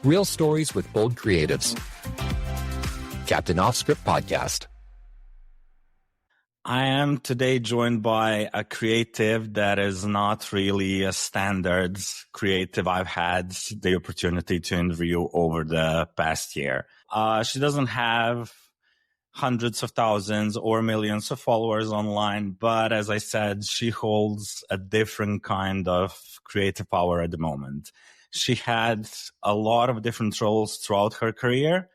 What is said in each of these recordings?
Real stories with bold creatives. CAPTN OffScript podcast. I am today joined by a creative that is not really a standard creative I've had the opportunity to interview over the past year. She doesn't have hundreds of thousands or millions of followers online, but as I said, she holds a different kind of creative power at the moment. She had a lot of different roles throughout her career,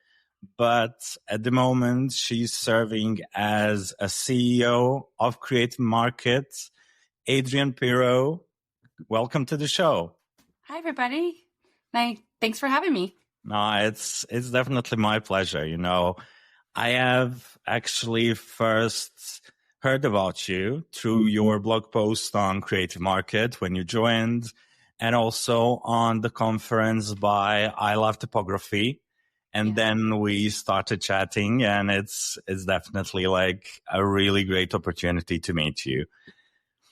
but at the moment she's serving as a CEO of Creative Markets. Adrien Piro, welcome to the show. Hi, everybody. Thanks for having me. No, it's definitely my pleasure. You know, I have actually first heard about you through your blog post on Creative Market when you joined, and also on the conference by I Love Typography. And then we started chatting, and it's definitely like a really great opportunity to meet you.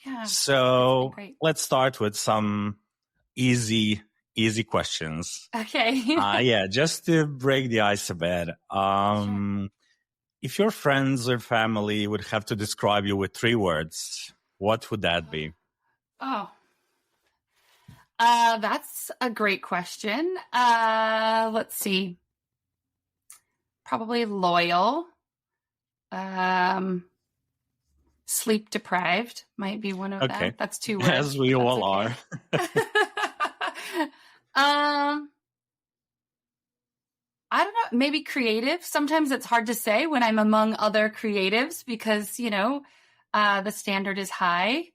Yeah. So let's start with some easy questions. Okay. Just to break the ice a bit. Sure. If your friends or family would have to describe you with 3 words, what would that be? That's a great question. Let's see. Probably loyal. Sleep deprived might be one of them. That's 2 words. As we all are. I don't know, maybe creative. Sometimes it's hard to say when I'm among other creatives because, the standard is high,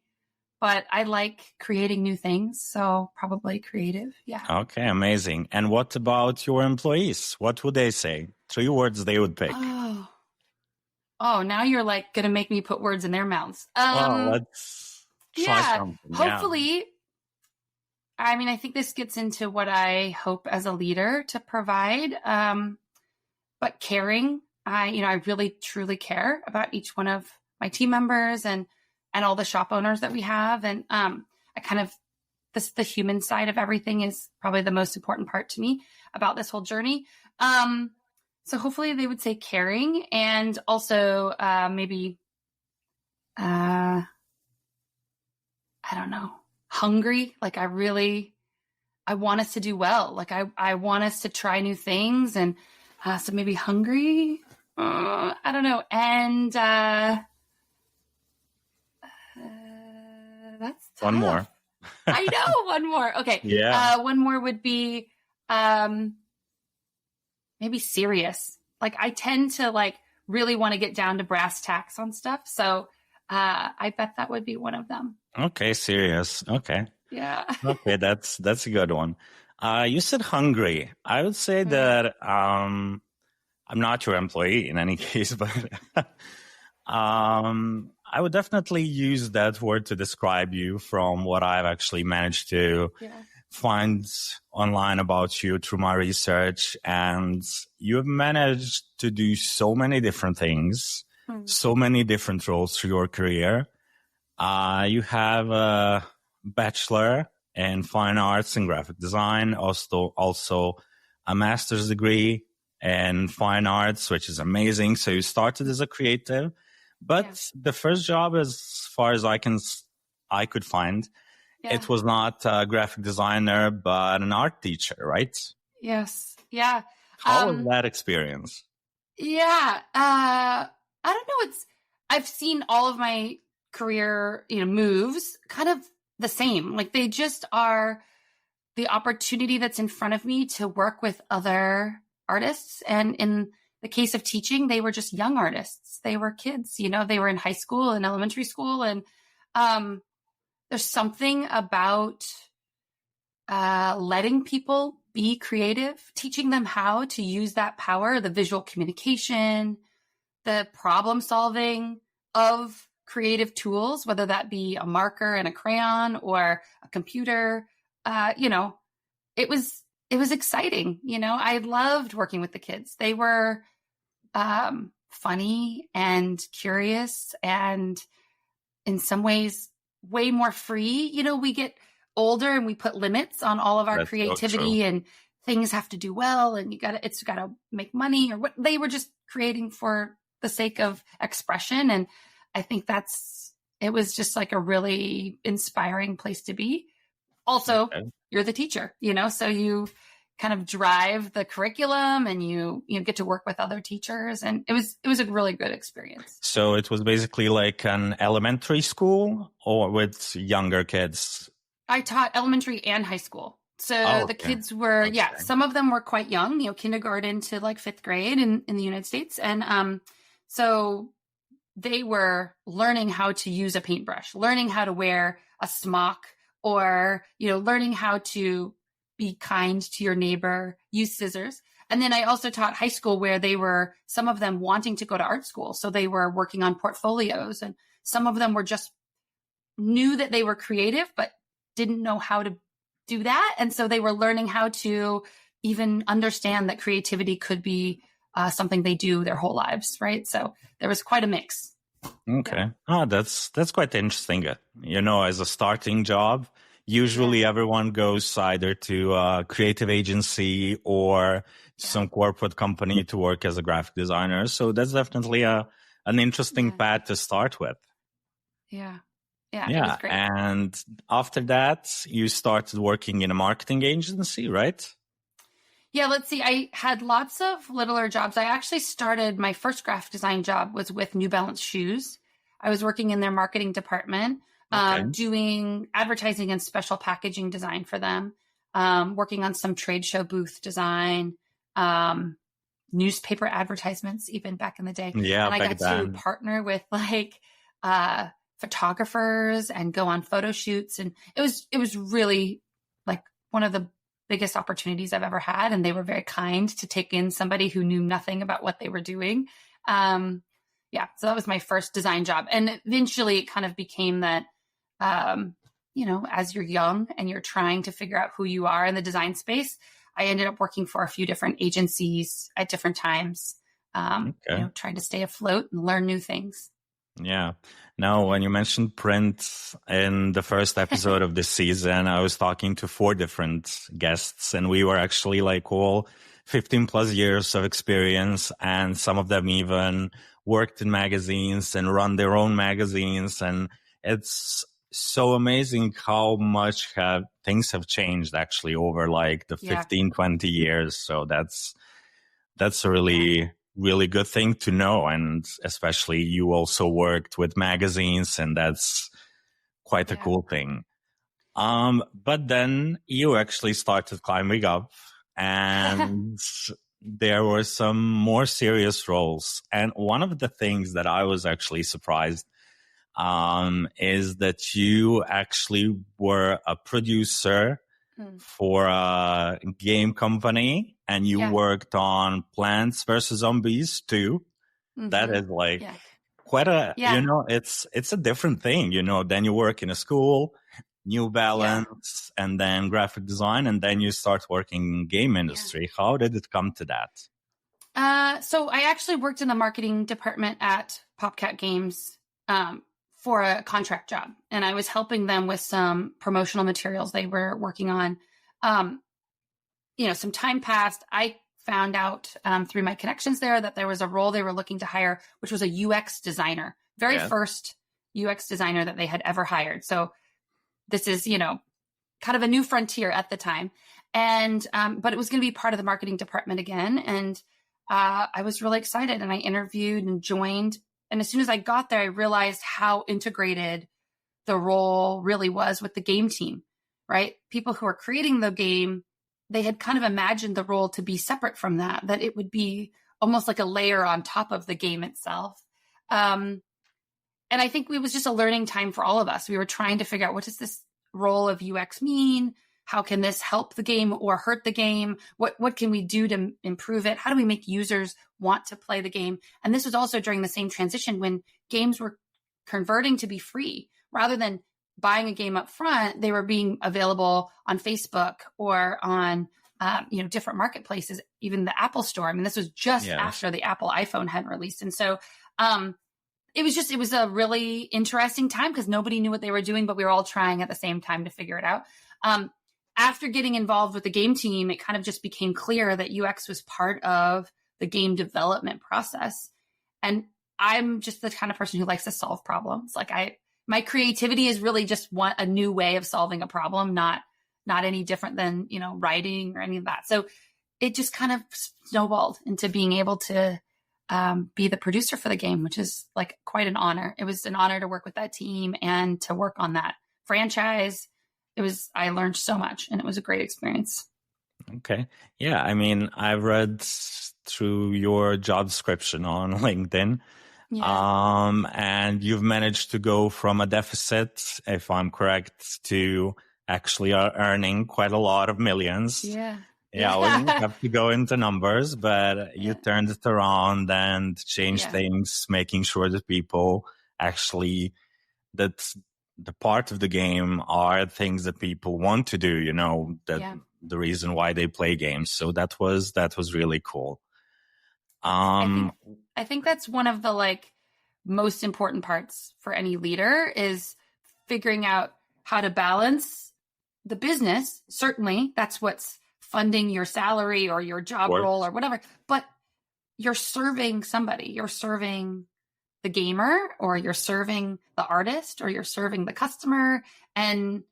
but I like creating new things. So probably creative. Yeah. Okay. Amazing. And what about your employees? What would they say? 3 words they would pick. Oh, now you're like going to make me put words in their mouths. Let's try something. Hopefully. I mean, I think this gets into what I hope as a leader to provide. But caring, I really truly care about each one of my team members and all the shop owners that we have. And I kind of, the human side of everything is probably the most important part to me about this whole journey. So hopefully they would say caring, and also maybe, I don't know, hungry. Like I want us to do well. Like I want us to try new things. And so maybe hungry, I don't know. And that's tough. One more. I know, one more. Okay. Yeah. One more would be maybe serious. Like I tend to really want to get down to brass tacks on stuff. So I bet that would be one of them. Okay, serious. Okay. Yeah. Okay, that's a good one. You said hungry. I would say that I'm not your employee in any case, but I would definitely use that word to describe you from what I've actually managed to find online about you through my research. And you've managed to do so many different things, so many different roles through your career. You have a bachelor in fine arts and graphic design, also a master's degree in fine arts, which is amazing. So you started as a creative, but the first job, as far as I could find, it was not a graphic designer, but an art teacher, right? Yes. Yeah. How was that experience? Yeah. I don't know. I've seen all of my career, moves kind of the same. Like they just are the opportunity that's in front of me to work with other artists. And in the case of teaching, they were just young artists. They were kids, they were in high school and elementary school. And there's something about letting people be creative, teaching them how to use that power, the visual communication, the problem solving of creative tools, whether that be a marker and a crayon or a computer. It was exciting. I loved working with the kids. They were funny and curious and in some ways way more free. We get older and we put limits on all of our creativity and things have to do well and it's got to make money, or what. They were just creating for the sake of expression. And I think it was just like a really inspiring place to be. Also, Okay. you're the teacher, so you kind of drive the curriculum and you get to work with other teachers. And it was a really good experience. So it was basically like an elementary school or with younger kids? I taught elementary and high school. So the kids were, some of them were quite young, kindergarten to like 5th grade in the United States. And so they were learning how to use a paintbrush, learning how to wear a smock, or, learning how to be kind to your neighbor, use scissors. And then I also taught high school, where some of them wanting to go to art school. So they were working on portfolios, and some of them were just knew that they were creative, but didn't know how to do that. And so they were learning how to even understand that creativity could be something they do their whole lives. Right. So there was quite a mix. Okay. Oh, that's quite interesting. As a starting job, usually everyone goes either to a creative agency or some corporate company to work as a graphic designer. So that's definitely an interesting path to start with. Yeah. Yeah. It was great. And after that, you started working in a marketing agency, right? Yeah, let's see. I had lots of littler jobs. I actually started, my first graphic design job was with New Balance shoes. I was working in their marketing department, doing advertising and special packaging design for them, working on some trade show booth design, newspaper advertisements, even back in the day. Yeah, and I got to partner with like photographers and go on photo shoots. And it was really like one of the biggest opportunities I've ever had. And they were very kind to take in somebody who knew nothing about what they were doing. So that was my first design job. And eventually it kind of became that, as you're young and you're trying to figure out who you are in the design space, I ended up working for a few different agencies at different times, trying to stay afloat and learn new things. Yeah. Now, when you mentioned print in the first episode of this season, I was talking to 4 different guests, and we were actually like all 15 plus years of experience. And some of them even worked in magazines and run their own magazines. And it's so amazing how much things have changed actually over like the 15, 20 years. So that's a really good thing to know. And especially you also worked with magazines, and that's quite a cool thing. But then you actually started climbing up, and there were some more serious roles. And one of the things that I was actually surprised is that you actually were a producer for a game company, and you worked on Plants vs. Zombies too. Mm-hmm. That is like quite a, it's a different thing, then you work in a school, New Balance, and then graphic design, and then you start working in game industry. How did it come to that? So I actually worked in the marketing department at PopCat Games, for a contract job. And I was helping them with some promotional materials they were working on. Some time passed. I found out through my connections there that there was a role they were looking to hire, which was a UX designer, first UX designer that they had ever hired. So this is, kind of a new frontier at the time. And, but it was going to be part of the marketing department again. And I was really excited, and I interviewed and joined. And as soon as I got there, I realized how integrated the role really was with the game team, right? People who are creating the game, they had kind of imagined the role to be separate from that it would be almost like a layer on top of the game itself. And I think it was just a learning time for all of us. We were trying to figure out, what does this role of UX mean? How can this help the game or hurt the game? What can we do to improve it? How do we make users want to play the game? And this was also during the same transition when games were converting to be free. Rather than buying a game up front, they were being available on Facebook or on different marketplaces, even the Apple Store. I mean, this was just after the Apple iPhone had released. And so it was a really interesting time because nobody knew what they were doing, but we were all trying at the same time to figure it out. after getting involved with the game team, it kind of just became clear that UX was part of the game development process. And I'm just the kind of person who likes to solve problems. Like my creativity is really just a new way of solving a problem, not any different than, writing or any of that. So it just kind of snowballed into being able to be the producer for the game, which is like quite an honor. It was an honor to work with that team and to work on that franchise. I learned so much, and it was a great experience. Okay. Yeah. I mean, I read through your job description on LinkedIn. Yeah. And you've managed to go from a deficit, if I'm correct, to actually earning quite a lot of millions. Yeah. Yeah, we don't have to go into numbers, but you turned it around and changed things, making sure that people actually, that the part of the game are things that people want to do, the reason why they play games. So that was really cool. I think that's one of the most important parts for any leader is figuring out how to balance the business. Certainly that's what's funding your salary or your job role or whatever, but you're serving somebody. You're serving the gamer, or you're serving the artist, or you're serving the customer. And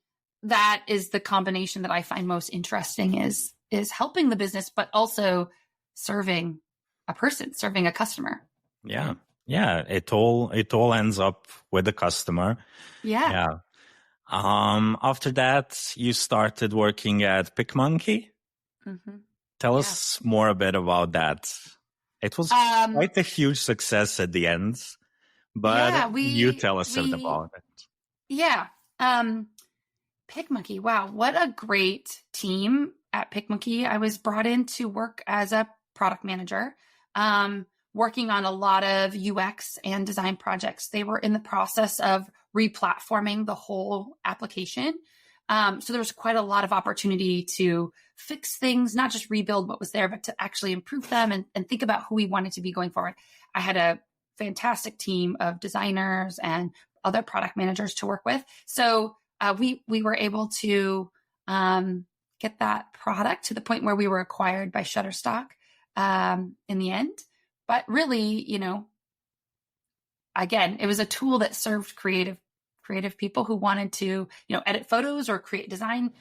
that is the combination that I find most interesting is helping the business, but also serving a person, serving a customer. Yeah. Yeah. It all ends up with the customer. Yeah. After that, you started working at PicMonkey. Mm-hmm. Tell us more a bit about that. It was quite a huge success at the end, but you tell us a bit about it. Yeah. PicMonkey. Wow. What a great team at PicMonkey. I was brought in to work as a product manager, working on a lot of UX and design projects. They were in the process of re-platforming the whole application. So there was quite a lot of opportunity to fix things, not just rebuild what was there, but to actually improve them and think about who we wanted to be going forward. I had a fantastic team of designers and other product managers to work with. So we were able to get that product to the point where we were acquired by Shutterstock in the end. But really, again, it was a tool that served creative people who wanted to, edit photos or create design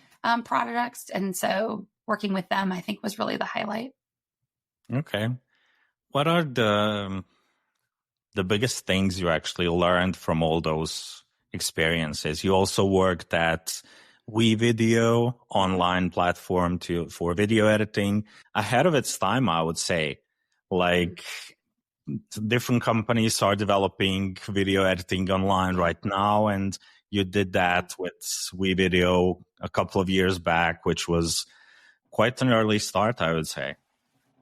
products. And so working with them, I think, was really the highlight. Okay. What are the biggest things you actually learned from all those experiences? You also worked at WeVideo, online platform for video editing, ahead of its time, I would say. Different companies are developing video editing online right now, and you did that with WeVideo a couple of years back, which was quite an early start, I would say.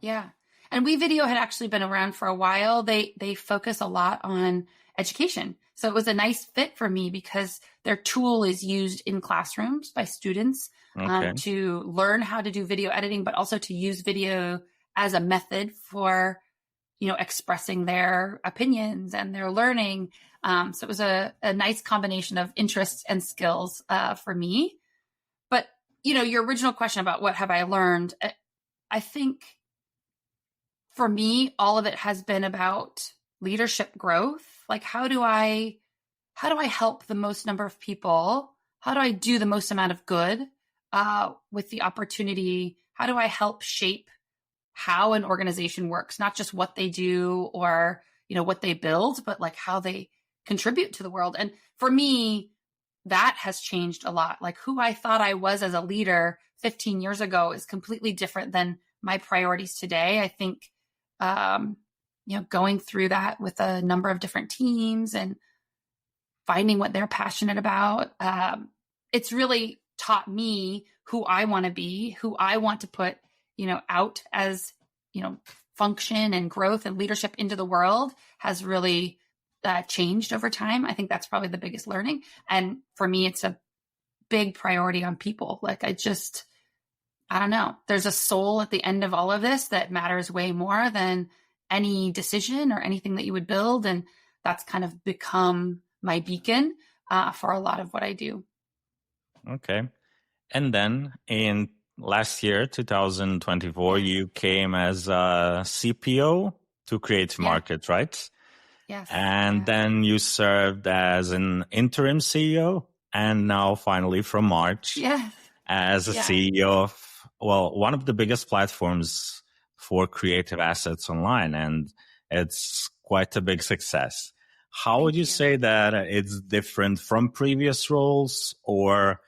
Yeah. And WeVideo had actually been around for a while. They focus a lot on education. So it was a nice fit for me because their tool is used in classrooms by students to learn how to do video editing, but also to use video as a method for, expressing their opinions and their learning. So it was a nice combination of interests and skills for me. But, your original question about what have I learned, I think for me, all of it has been about leadership growth. Like, how do I help the most number of people? How do I do the most amount of good with the opportunity? How do I help shape how an organization works, not just what they do or, what they build, but like how they contribute to the world. And for me, that has changed a lot. Like who I thought I was as a leader 15 years ago is completely different than my priorities today. I think, going through that with a number of different teams and finding what they're passionate about, it's really taught me who I want to be, who I want to put, out as, function and growth and leadership into the world has really changed over time. I think that's probably the biggest learning. And for me, it's a big priority on people. Like I don't know. There's a soul at the end of all of this that matters way more than any decision or anything that you would build. And that's kind of become my beacon for a lot of what I do. Okay. And then in last year, 2024, you came as a CPO to Creative Market, right? Yes. And then you served as an interim CEO, and now finally from March as a CEO of, well, one of the biggest platforms for creative assets online. And it's quite a big success. How would you say that it's different from previous roles, or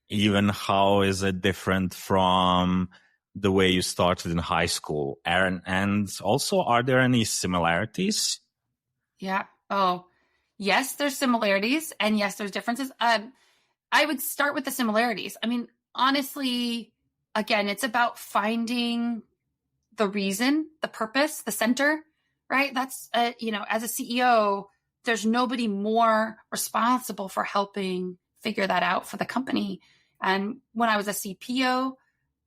even how is it different from the way you started in high school? And also, are there any similarities? Yeah. Oh, yes, there's similarities, and yes, there's differences. I would start with the similarities. I mean, honestly, again, it's about finding the reason, the purpose, the center, right? That's, as a CEO, there's nobody more responsible for helping figure that out for the company. And when I was a CPO,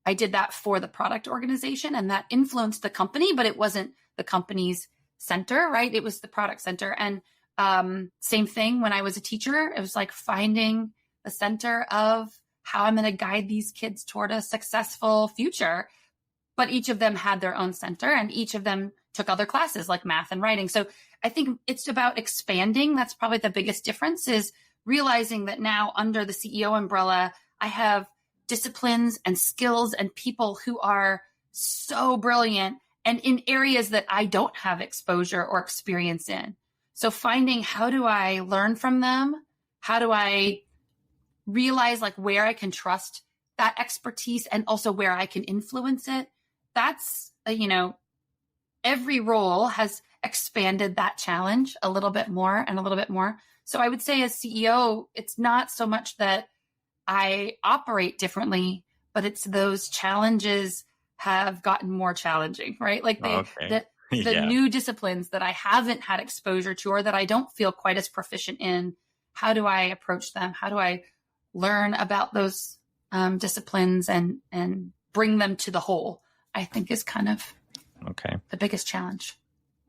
I did that for the product organization, and that influenced the company, but it wasn't the company's center, right? It was the product center. And same thing when I was a teacher, it was like finding the center of how I'm going to guide these kids toward a successful future. But each of them had their own center, and each of them took other classes like math and writing. So I think it's about expanding. That's probably the biggest difference, is realizing that now under the CEO umbrella, I have disciplines and skills and people who are so brilliant and in areas that I don't have exposure or experience in. So finding, how do I learn from them? How do I realize like where I can trust that expertise and also where I can influence it? That's, every role has expanded that challenge a little bit more and a little bit more. So I would say as CEO, it's not so much that I operate differently, but it's those challenges have gotten more challenging, right? Like the new disciplines that I haven't had exposure to, or that I don't feel quite as proficient in, how do I approach them? How do I learn about those disciplines and bring them to the whole, I think is kind of the biggest challenge.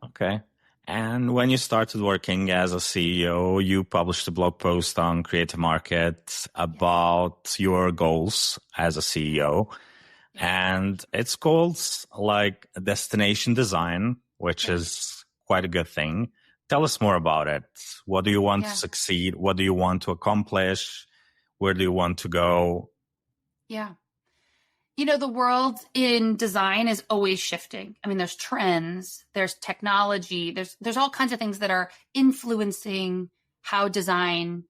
Okay. And when you started working as a CEO, you published a blog post on Creative Market about your goals as a CEO. And it's called like destination design, which is quite a good thing. Tell us more about it. What do you want to succeed? What do you want to accomplish? Where do you want to go? Yeah. The world in design is always shifting. I mean, there's trends, there's technology, there's all kinds of things that are influencing how design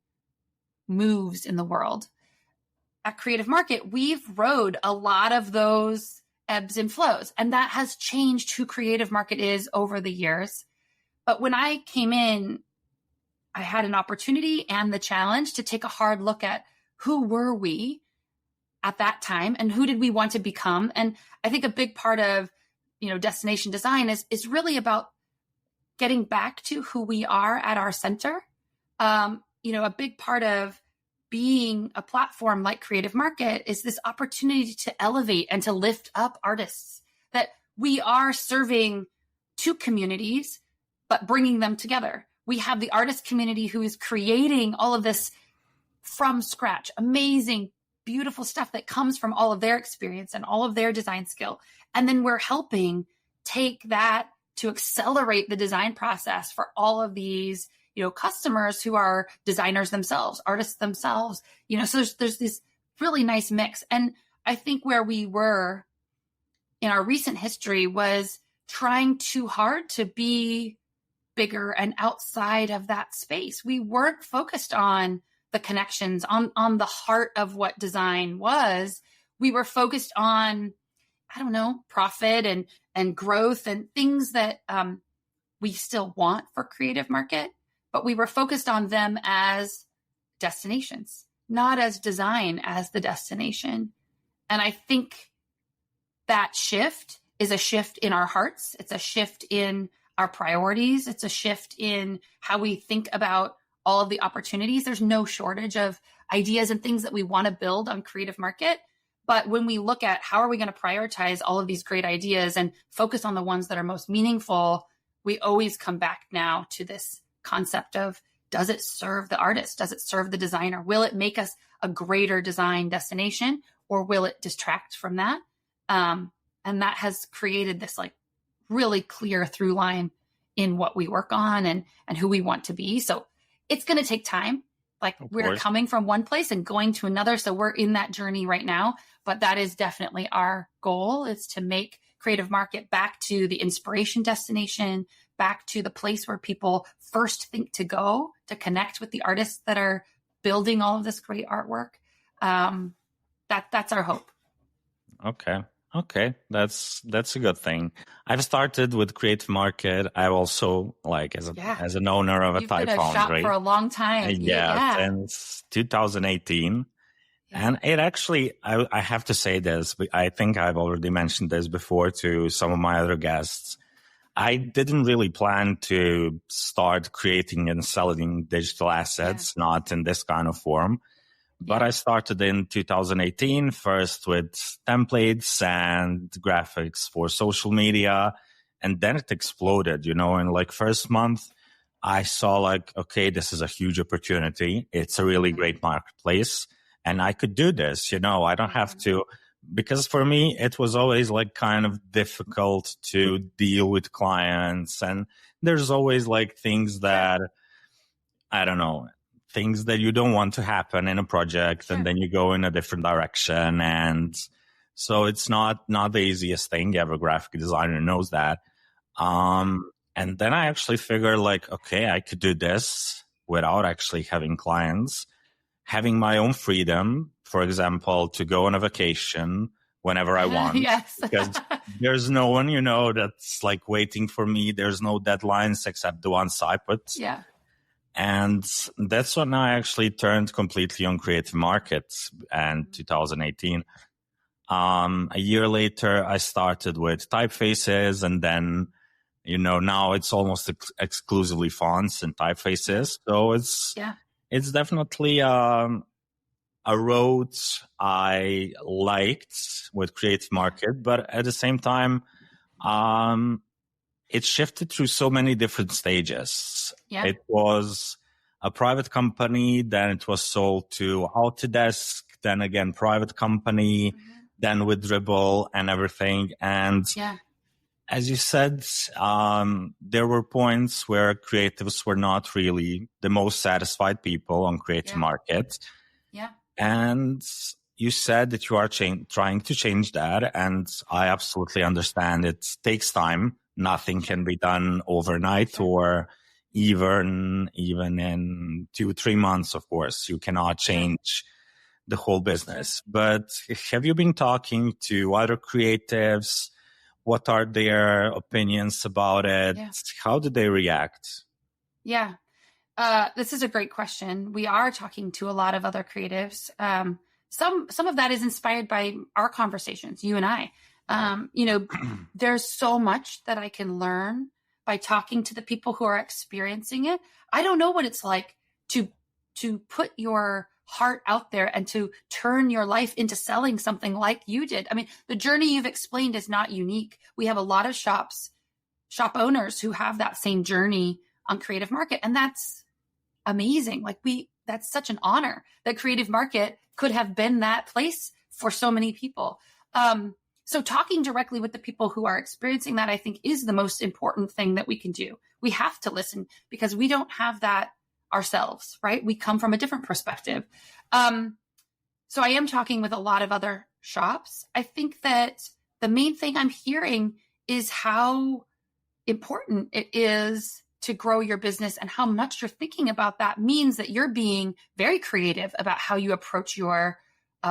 moves in the world. At Creative Market, we've rode a lot of those ebbs and flows, and that has changed who Creative Market is over the years. But when I came in, I had an opportunity and the challenge to take a hard look at who were we at that time and who did we want to become. And I think a big part of, destination design is really about getting back to who we are at our center. A big part of being a platform like Creative Market is this opportunity to elevate and to lift up artists, that we are serving two communities, but bringing them together. We have the artist community who is creating all of this from scratch, amazing, beautiful stuff that comes from all of their experience and all of their design skill. And then we're helping take that to accelerate the design process for all of these, customers who are designers themselves, artists themselves, so there's this really nice mix. And I think where we were in our recent history was trying too hard to be bigger and outside of that space. We weren't focused on the connections, on the heart of what design was. We were focused on, profit and growth and things that we still want for Creative Market, but we were focused on them as destinations, not as design as the destination. And I think that shift is a shift in our hearts. It's a shift in our priorities. It's a shift in how we think about all of the opportunities. There's no shortage of ideas and things that we want to build on Creative Market. But when we look at how are we going to prioritize all of these great ideas and focus on the ones that are most meaningful, we always come back now to this concept of, does it serve the artist? Does it serve the designer? Will it make us a greater design destination, or will it distract from that? And that has created this like really clear through line in what we work on and who we want to be. So it's going to take time. Like we're coming from one place and going to another. So we're in that journey right now, but that is definitely our goal, is to make Creative Market back to the inspiration destination, back to the place where people first think to go to connect with the artists that are building all of this great artwork. That's our hope. Okay. That's a good thing. I've started with Creative Market. I've also as an owner of a You've type been a foundry shop for a long time. Since 2018. Yeah. And it actually, I have to say this, I think I've already mentioned this before to some of my other guests. I didn't really plan to start creating and selling digital assets, not in this kind of form. But I started in 2018, first with templates and graphics for social media. And then it exploded, in like first month, I saw like, okay, this is a huge opportunity. It's a really great marketplace. And I could do this, I don't have to, because for me, it was always like kind of difficult to deal with clients. And there's always like things that, I don't know, things that you don't want to happen in a project, and then you go in a different direction. And so it's not the easiest thing. Every graphic designer knows that. And then I actually figured like, okay, I could do this without actually having clients, having my own freedom, for example, to go on a vacation whenever I want. Yes. Because there's no one, that's like waiting for me. There's no deadlines except the ones I put. Yeah. And that's when I actually turned completely on Creative Market in 2018. A year later, I started with typefaces, and then, now it's almost exclusively fonts and typefaces. So it's definitely a road I liked with Creative Market, but at the same time, it shifted through so many different stages. Yeah. It was a private company, then it was sold to Autodesk, then again, private company, then with Dribble and everything. And as you said, there were points where creatives were not really the most satisfied people on Creative Market. Yeah. And you said that you are trying to change that. And I absolutely understand it takes time. Nothing can be done overnight, or even in 2-3 months, of course. You cannot change the whole business. But have you been talking to other creatives? What are their opinions about it? Yeah. How do they react? Yeah, this is a great question. We are talking to a lot of other creatives. Some of that is inspired by our conversations, you and I. There's so much that I can learn by talking to the people who are experiencing it. I don't know what it's like to put your heart out there and to turn your life into selling something like you did. I mean, the journey you've explained is not unique. We have a lot of shop owners who have that same journey on Creative Market, and that's amazing. That's such an honor that Creative Market could have been that place for so many people. So talking directly with the people who are experiencing that, I think, is the most important thing that we can do. We have to listen because we don't have that ourselves, right? We come from a different perspective. So I am talking with a lot of other shops. I think that the main thing I'm hearing is how important it is to grow your business, and how much you're thinking about that means that you're being very creative about how you approach your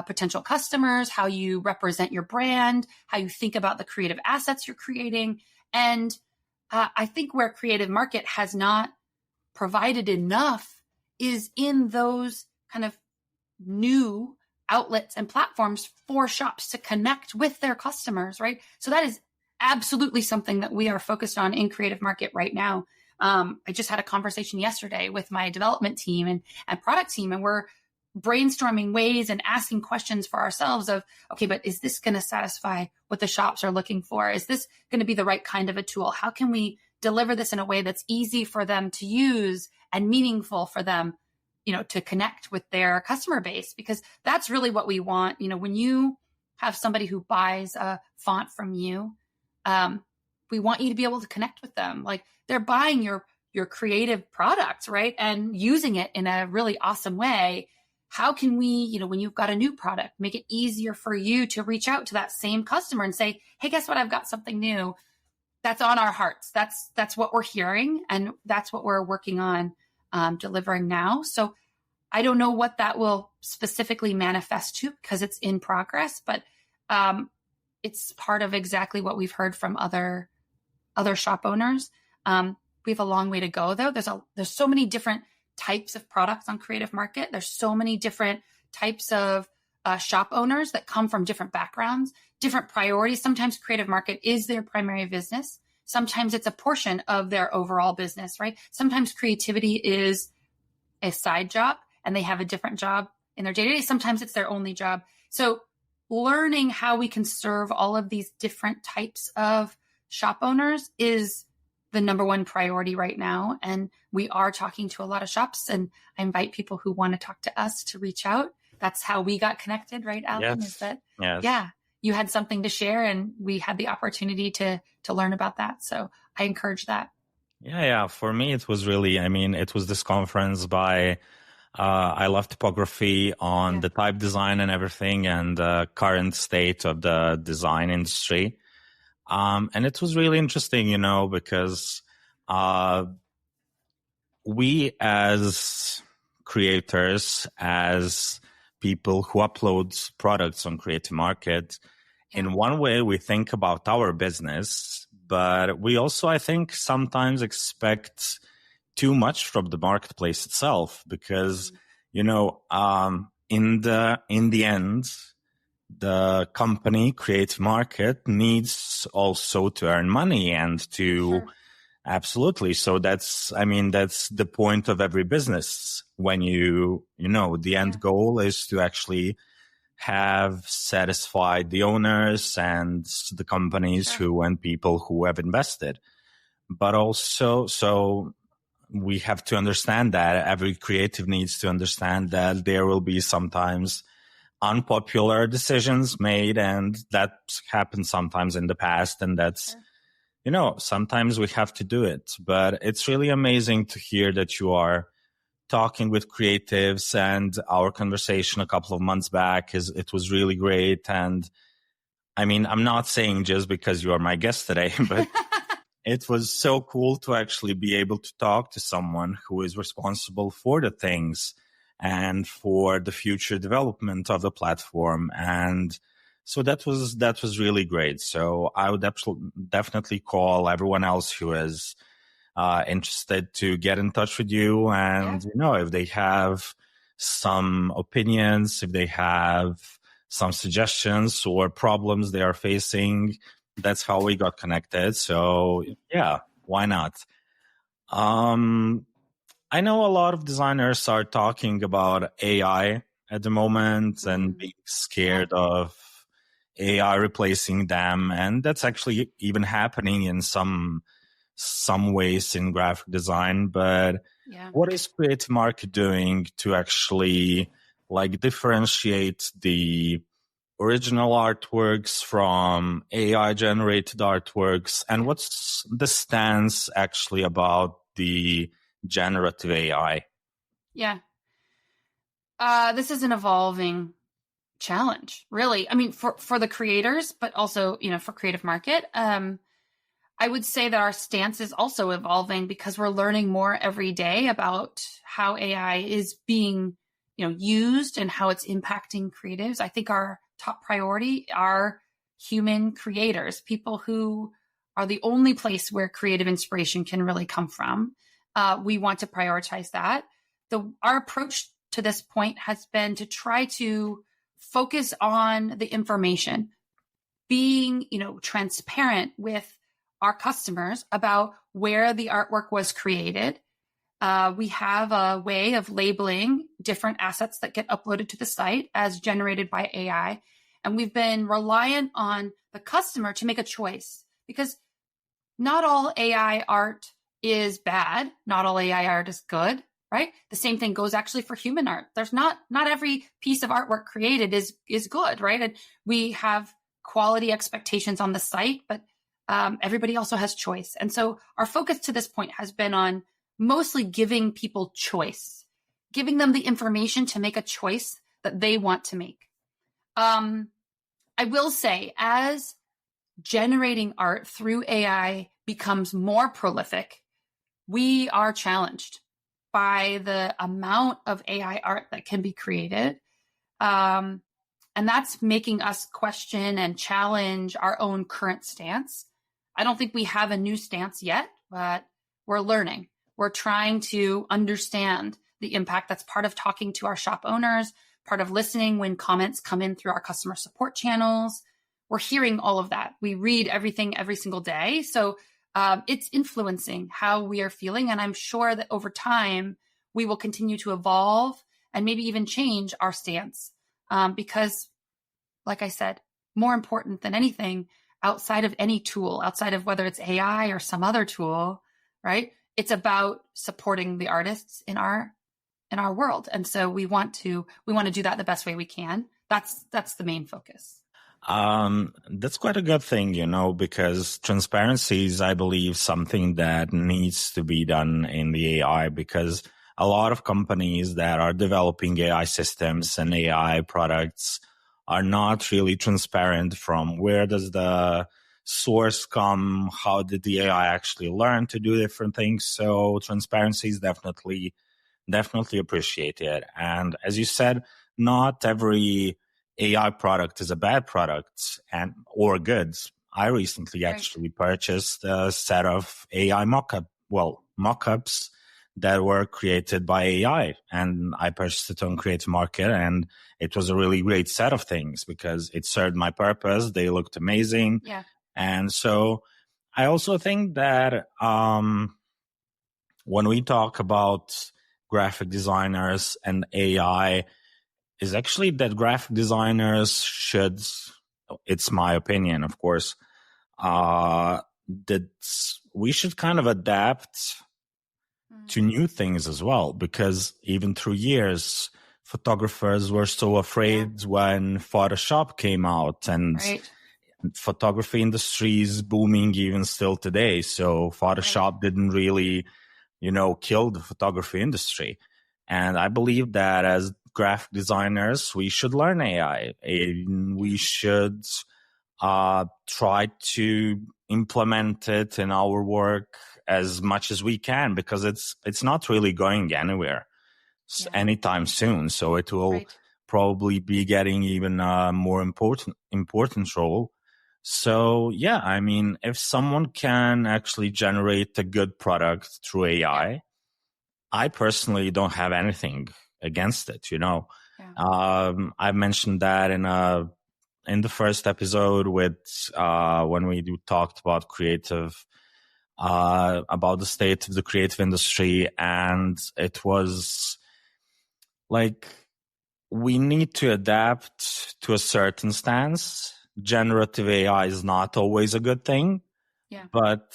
potential customers, how you represent your brand, how you think about the creative assets you're creating. And I think where Creative Market has not provided enough is in those kind of new outlets and platforms for shops to connect with their customers, right? So that is absolutely something that we are focused on in Creative Market right now. I just had a conversation yesterday with my development team and product team, and we're brainstorming ways and asking questions for ourselves of, okay, but is this going to satisfy what the shops are looking for? Is this going to be the right kind of a tool? How can we deliver this in a way that's easy for them to use and meaningful for them? to connect with their customer base, because that's really what we want. When you have somebody who buys a font from you, we want you to be able to connect with them. Like, they're buying your creative product, right? And using it in a really awesome way. How can we, when you've got a new product, make it easier for you to reach out to that same customer and say, hey, guess what? I've got something new. That's on our hearts. That's what we're hearing. And that's what we're working on delivering now. So I don't know what that will specifically manifest to, because it's in progress, but it's part of exactly what we've heard from other shop owners. We have a long way to go, though. There's so many different types of products on Creative Market. There's so many different types of shop owners that come from different backgrounds, different priorities. Sometimes Creative Market is their primary business. Sometimes it's a portion of their overall business, right? Sometimes creativity is a side job and they have a different job in their day-to-day. Sometimes it's their only job. So learning how we can serve all of these different types of shop owners is the number one priority right now. And we are talking to a lot of shops, and I invite people who want to talk to us to reach out. That's how we got connected, right, Alan? Yes. Is that, yes. Yeah, you had something to share and we had the opportunity to learn about that. So I encourage that. Yeah. For me, it was really, it was this conference by, I love typography on the type design and everything, and the current state of the design industry. And it was really interesting, because we as creators, as people who upload products on Creative Market, in one way we think about our business, but we also, I think, sometimes expect too much from the marketplace itself, because, in the end, the company Creative Market needs also to earn money and to absolutely. So that's the point of every business. When the end goal is to actually have satisfied the owners and the companies and people who have invested. But also, so we have to understand that every creative needs to understand that there will be sometimes unpopular decisions made, and that happened sometimes in the past, and that's sometimes we have to do it. But it's really amazing to hear that you are talking with creatives, and our conversation a couple of months back it was really great. And I'm not saying just because you are my guest today, but it was so cool to actually be able to talk to someone who is responsible for the things and for the future development of the platform. And so that was really great. So I would definitely call everyone else who is interested to get in touch with you. And, if they have some opinions, if they have some suggestions or problems they are facing, that's how we got connected. So why not? I know a lot of designers are talking about AI at the moment and being scared of AI replacing them. And that's actually even happening in some ways in graphic design. But what is Creative Market doing to actually differentiate the original artworks from AI generated artworks? And what's the stance actually about the generative AI? Yeah. This is an evolving challenge, really. For the creators, but also, for Creative Market. I would say that our stance is also evolving, because we're learning more every day about how AI is being, used and how it's impacting creatives. I think our top priority are human creators, people who are the only place where creative inspiration can really come from. We want to prioritize that. Our approach to this point has been to try to focus on the information, being, transparent with our customers about where the artwork was created. We have a way of labeling different assets that get uploaded to the site as generated by AI. And we've been reliant on the customer to make a choice, because not all AI art is bad. Not all AI art is good. right? The same thing goes actually for human art. There's not every piece of artwork created is good, right? And we have quality expectations on the site, but everybody also has choice. And so our focus to this point has been on mostly giving people choice, giving them the information to make a choice that they want to make. I will say, as generating art through AI becomes more prolific, we are challenged by the amount of AI art that can be created. And that's making us question and challenge our own current stance. I don't think we have a new stance yet, but we're learning. We're trying to understand the impact. That's part of talking to our shop owners, part of listening when comments come in through our customer support channels. We're hearing all of that. We read everything every single day. So it's influencing how we are feeling. And I'm sure that over time, we will continue to evolve and maybe even change our stance. Because, like I said, more important than anything, outside of any tool, outside of whether it's AI or some other tool, right? It's about supporting the artists in our world. And so we want to do that the best way we can. That's the main focus. That's quite a good thing, because transparency is, I believe, something that needs to be done in the AI, because a lot of companies that are developing AI systems and AI products are not really transparent from where does the source come, how did the AI actually learn to do different things. So transparency is definitely appreciated. And as you said, not every AI product is a bad product or good. I recently actually purchased a set of AI mock-ups that were created by AI, and I purchased it on Creative Market, and it was a really great set of things because it served my purpose. They looked amazing. Yeah. And so I also think that when we talk about graphic designers and AI, is actually that graphic designers should, it's my opinion, of course, that we should kind of adapt to new things as well, because even through years, photographers were so afraid when Photoshop came out, and photography industry is booming even still today. So Photoshop didn't really, kill the photography industry. And I believe that as graphic designers, we should learn AI. And we should try to implement it in our work as much as we can, because it's not really going anywhere anytime soon. So it will probably be getting even a more important role. So yeah, I mean, if someone can actually generate a good product through AI, I personally don't have anything against it. I mentioned that in the first episode with when we talked about about the state of the creative industry, and it was like we need to adapt to a certain stance. Generative AI is not always a good thing, but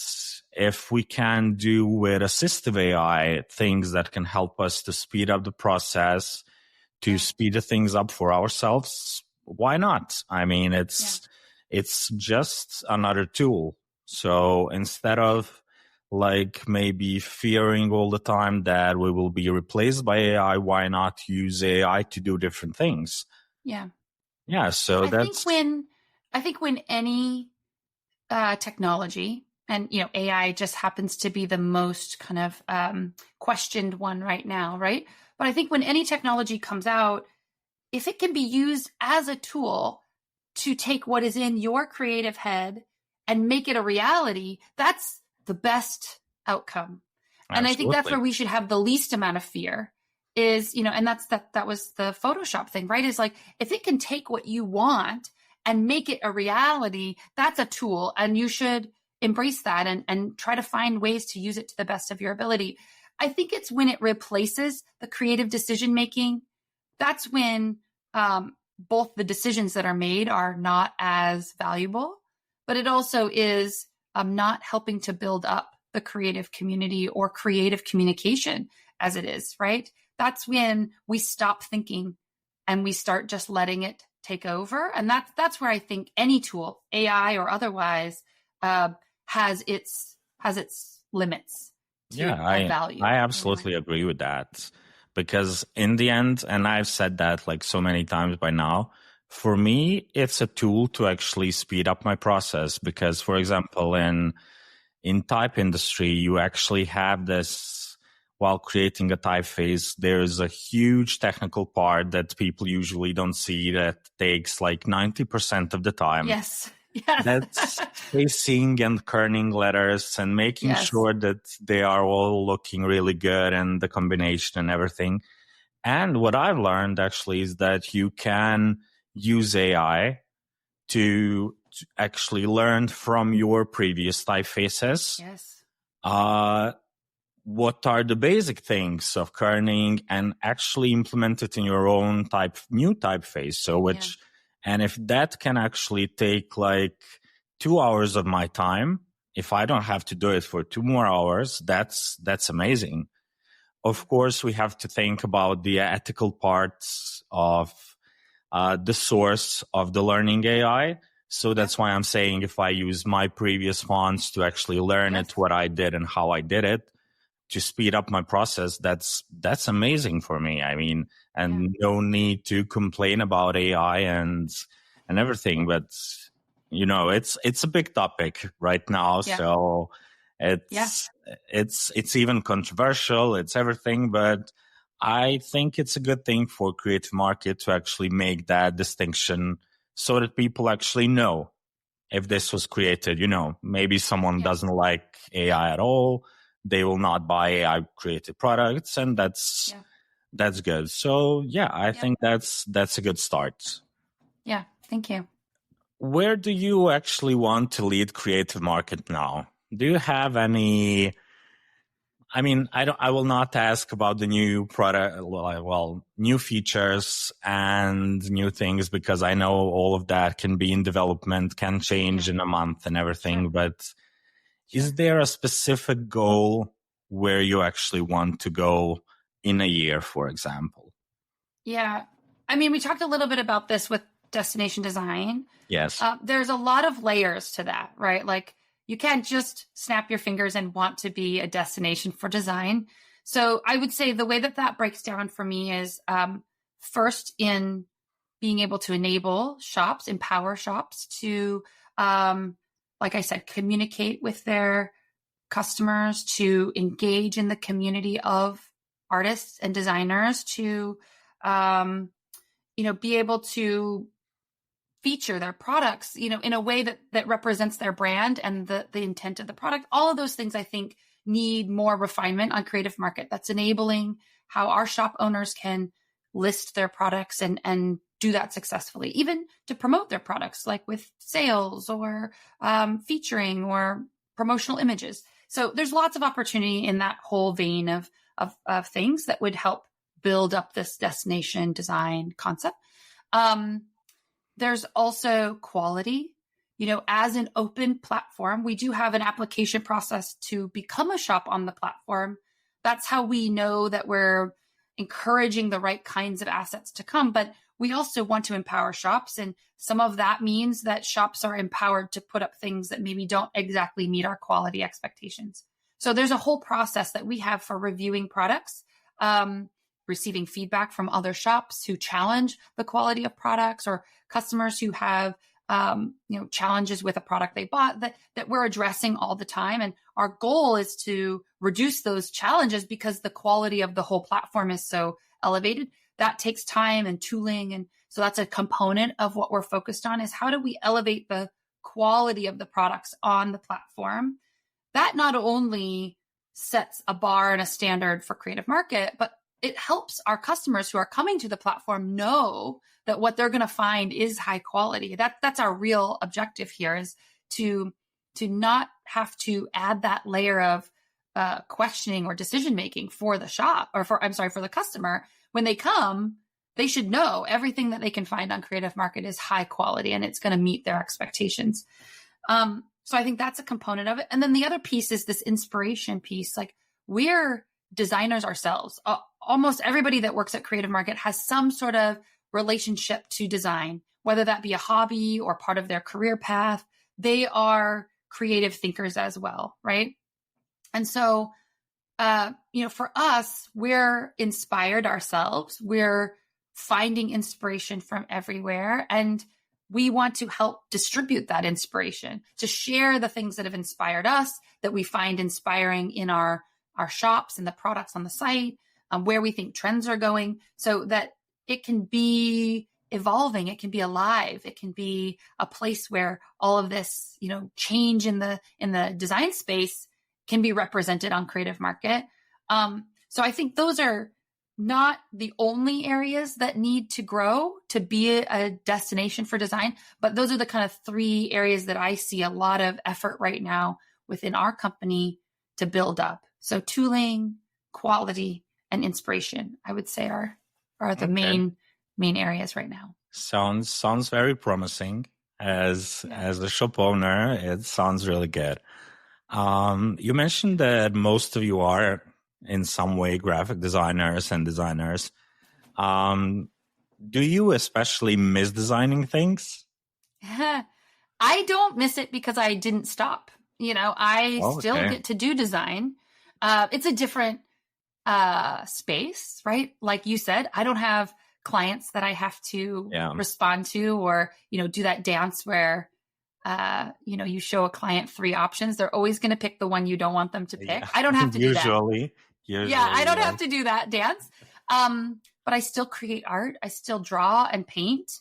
if we can do with assistive AI things that can help us to speed up the process, to speed the things up for ourselves, why not? I mean, it's just another tool. So instead of maybe fearing all the time that we will be replaced by AI, why not use AI to do different things? Yeah. Yeah. So I think when any technology, and AI just happens to be the most kind of questioned one right now, right? But I think when any technology comes out, if it can be used as a tool to take what is in your creative head and make it a reality, that's the best outcome. Absolutely. And I think that's where we should have the least amount of fear is, and that was the Photoshop thing, right? Is like, if it can take what you want and make it a reality, that's a tool, and you should embrace that and try to find ways to use it to the best of your ability. I think it's when it replaces the creative decision-making, that's when both the decisions that are made are not as valuable, but it also is not helping to build up the creative community or creative communication as it is, right? That's when we stop thinking and we start just letting it take over. And that's where I think any tool, AI or otherwise, has its limits to value. I absolutely agree with that, because in the end, and I've said that like so many times by now, for me, it's a tool to actually speed up my process. Because, for example, in type industry, you actually have this, while creating a typeface, there's a huge technical part that people usually don't see that takes like 90% of the time. Yes. That's spacing and kerning letters and making sure that they are all looking really good and the combination and everything. And what I've learned actually is that you can use AI to actually learn from your previous typefaces. Yes. What are the basic things of kerning, and actually implement it in your own new typeface. So and if that can actually take like 2 hours of my time, if I don't have to do it for 2 more hours, that's amazing. Of course, we have to think about the ethical parts of the source of the learning AI. So that's why I'm saying if I use my previous fonts to actually learn it, what I did and how I did it, to speed up my process, that's amazing for me. I mean, and no need to complain about AI and everything, but you know, it's a big topic right now. So it's even controversial. It's everything, but I think it's a good thing for creative market to actually make that distinction so that people actually know if this was created. You know, maybe someone doesn't like AI at all. They will not buy AI created products, and that's good. So I think that's a good start. Yeah, thank you. Where do you actually want to lead creative market now? Do you have any? I mean, I will not ask about the new product, new features and new things, because I know all of that can be in development, can change in a month and everything. But is there a specific goal where you actually want to go in a year, for example? Yeah. I mean, we talked a little bit about this with destination design. Yes. There's a lot of layers to that, right? Like, you can't just snap your fingers and want to be a destination for design. So I would say the way that breaks down for me is first in being able to enable shops, empower shops to, like I said, communicate with their customers, to engage in the community of artists and designers, to, be able to feature their products, in a way that represents their brand and the intent of the product. All of those things, I think, need more refinement on Creative Market. That's enabling how our shop owners can list their products and do that successfully, even to promote their products, like with sales or featuring or promotional images. So there's lots of opportunity in that whole vein of things that would help build up this destination design concept. There's also quality. As an open platform, we do have an application process to become a shop on the platform. That's how we know that we're encouraging the right kinds of assets to come. But we also want to empower shops. And some of that means that shops are empowered to put up things that maybe don't exactly meet our quality expectations. So there's a whole process that we have for reviewing products, receiving feedback from other shops who challenge the quality of products, or customers who have challenges with a product they bought that we're addressing all the time. And our goal is to reduce those challenges because the quality of the whole platform is so elevated. That takes time and tooling. And so that's a component of what we're focused on, is how do we elevate the quality of the products on the platform? That not only sets a bar and a standard for Creative Market, but it helps our customers who are coming to the platform know that what they're going to find is high quality. That's our real objective here, is to not have to add that layer of questioning or decision making for the shop, or for the customer. When they come, they should know everything that they can find on Creative Market is high quality and it's going to meet their expectations. So I think that's a component of it. And then the other piece is this inspiration piece. Like, we're designers ourselves. Almost everybody that works at Creative Market has some sort of relationship to design, whether that be a hobby or part of their career path. They are creative thinkers as well, right? And so, for us, we're inspired ourselves. We're finding inspiration from everywhere. And we want to help distribute that inspiration, to share the things that have inspired us, that we find inspiring in our shops and the products on the site, where we think trends are going, so that it can be evolving, it can be alive, it can be a place where all of this, change in the design space can be represented on Creative Market. So I think those are not the only areas that need to grow to be a destination for design, but those are the kind of 3 areas that I see a lot of effort right now within our company to build up. So tooling, quality, and inspiration, I would say are the main areas right now. Sounds very promising. As a shop owner, it sounds really good. You mentioned that most of you are in some way graphic designers and designers. Do you especially miss designing things? I don't miss it because I didn't stop. I still get to do design. It's a different space, right? Like you said, I don't have clients that I have to respond to, or, do that dance where, you show a client 3 options. They're always going to pick the one you don't want them to pick. Yeah. I don't have to do that. Usually, I don't have to do that dance. But I still create art. I still draw and paint.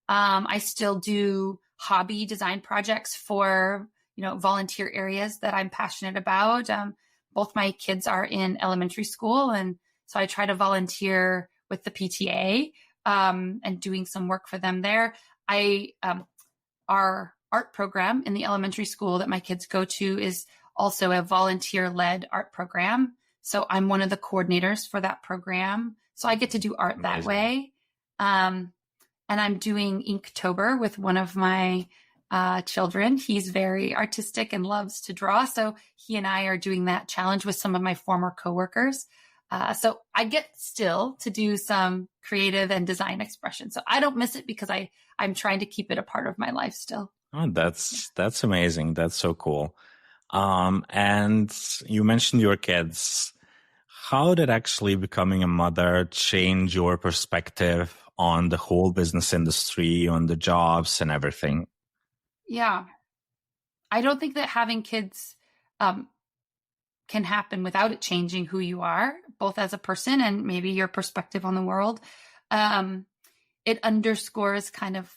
I still do hobby design projects for, volunteer areas that I'm passionate about. Both my kids are in elementary school, and so I try to volunteer with the PTA and doing some work for them there. Our art program in the elementary school that my kids go to is also a volunteer-led art program. So I'm one of the coordinators for that program. So I get to do art that way. And I'm doing Inktober with one of my children. He's very artistic and loves to draw. So he and I are doing that challenge with some of my former coworkers. So I get still to do some creative and design expression. So I don't miss it because I'm trying to keep it a part of my life still. Oh, that's amazing. That's so cool. And you mentioned your kids. How did actually becoming a mother change your perspective on the whole business industry, on the jobs and everything? Yeah. I don't think that having kids can happen without it changing who you are, both as a person and maybe your perspective on the world. It underscores kind of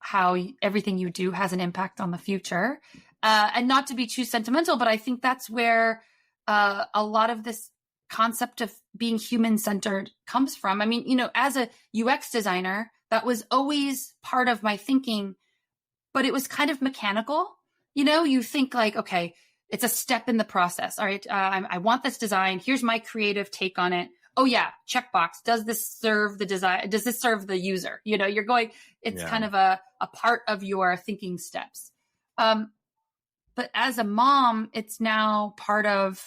how everything you do has an impact on the future. And not to be too sentimental, but I think that's where a lot of this concept of being human-centered comes from. I mean, as a UX designer, that was always part of my thinking, but it was kind of mechanical. You think like, okay, it's a step in the process. All right, I want this design. Here's my creative take on it. Oh yeah, checkbox. Does this serve the design? Does this serve the user? You're going, it's kind of a part of your thinking steps. But as a mom, it's now part of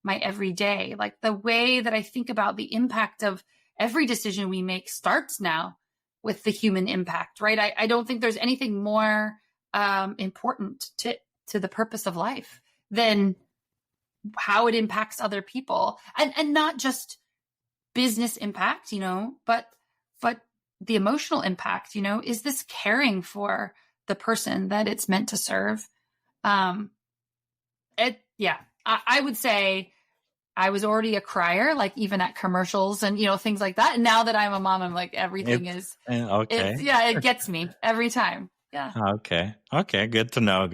my everyday. Like the way that I think about the impact of every decision we make starts now with the human impact, right? I don't think there's anything more important to the purpose of life than how it impacts other people, and not just business impact, but the emotional impact. Is this caring for the person that it's meant to serve? I would say I was already a crier, like even at commercials and, things like that. And now that I'm a mom, I'm like, everything is okay. It gets me every time. Yeah. Okay. Good to know.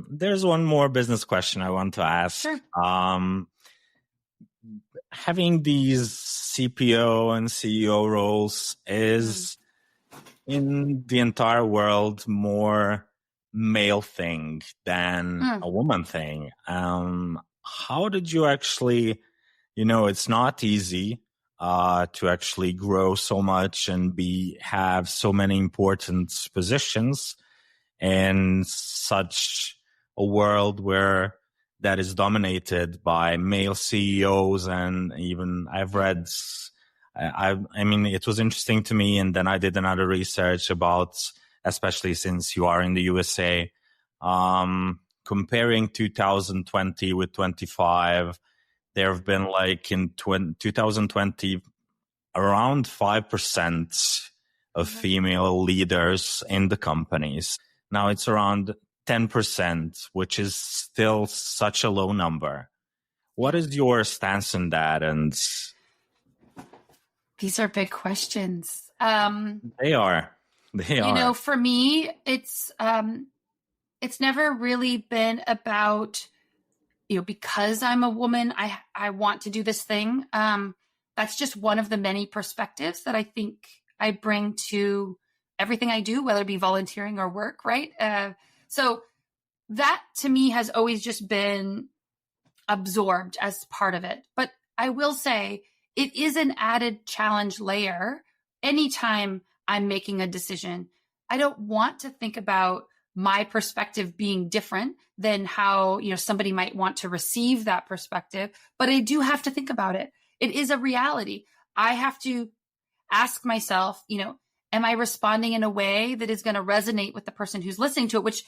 There's one more business question I want to ask. Sure. Having these CPO and CEO roles is in the entire world more male thing than a woman thing. How did you actually, it's not easy to actually grow so much and have so many important positions in such a world where that is dominated by male CEOs. And even I've read, I mean, it was interesting to me. And then I did another research about, especially since you are in the USA, comparing 2020 with 25, there have been like in 2020, around 5% of female leaders in the companies. Now it's around 10%, which is still such a low number. What is your stance on that? And these are big questions. They are. You know, for me, it's never really been about, you know, because I'm a woman, I want to do this thing. That's just one of the many perspectives that I think I bring to everything I do, whether it be volunteering or work, right? So that to me has always just been absorbed as part of it. But I will say it is an added challenge layer anytime I'm making a decision. I don't want to think about my perspective being different than how, you know, somebody might want to receive that perspective, but I do have to think about it. It is a reality. I have to ask myself, you know, am I responding in a way that is going to resonate with the person who's listening to it, which,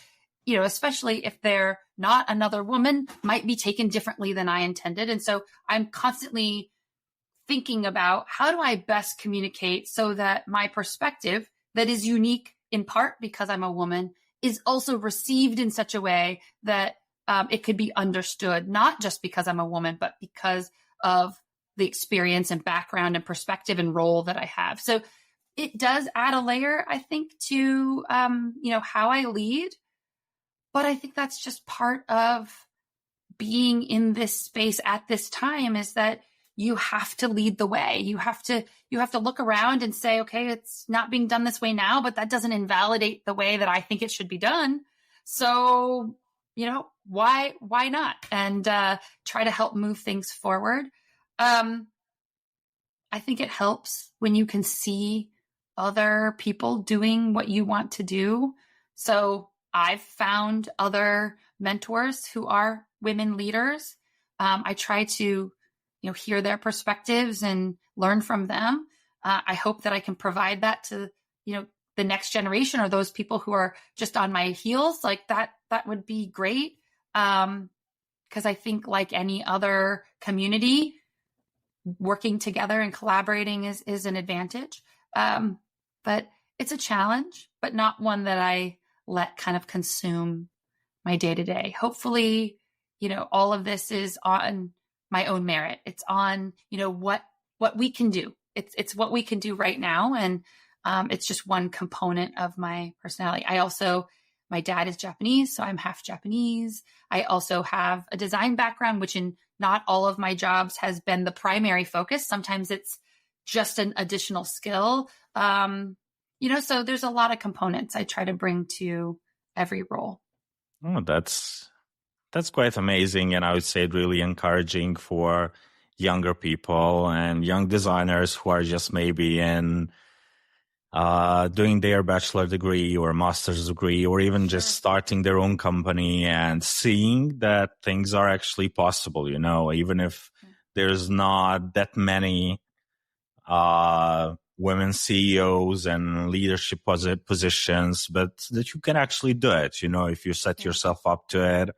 you know, especially if they're not another woman, might be taken differently than I intended. And so I'm constantly thinking about how do I best communicate so that my perspective that is unique in part because I'm a woman is also received in such a way that it could be understood, not just because I'm a woman, but because of the experience and background and perspective and role that I have. So it does add a layer, I think, to, you know, how I lead. But I think that's just part of being in this space at this time, is that you have to lead the way. You have to look around and say, okay, it's not being done this way now, but that doesn't invalidate the way that I think it should be done. So, you know, why not? And try to help move things forward. I think it helps when you can see other people doing what you want to do. So I've found other mentors who are women leaders. I try to, you know, hear their perspectives and learn from them. I hope that I can provide that to, you know, the next generation or those people who are just on my heels. Like that would be great. Because I think, like any other community, working together and collaborating is an advantage. But it's a challenge, but not one that I let kind of consume my day to day. Hopefully, you know, all of this is on my own merit. It's on, you know, what we can do. It's what we can do right now. And it's just one component of my personality. My dad is Japanese, so I'm half Japanese. I also have a design background, which in not all of my jobs has been the primary focus. Sometimes it's just an additional skill. You know, so there's a lot of components I try to bring to every role. Oh, that's quite amazing. And I would say really encouraging for younger people and young designers who are just maybe in doing their bachelor degree or master's degree, or even just starting their own company and seeing that things are actually possible, you know, even if there's not that many women CEOs and leadership positions, but that you can actually do it, you know, if you set yourself up to it.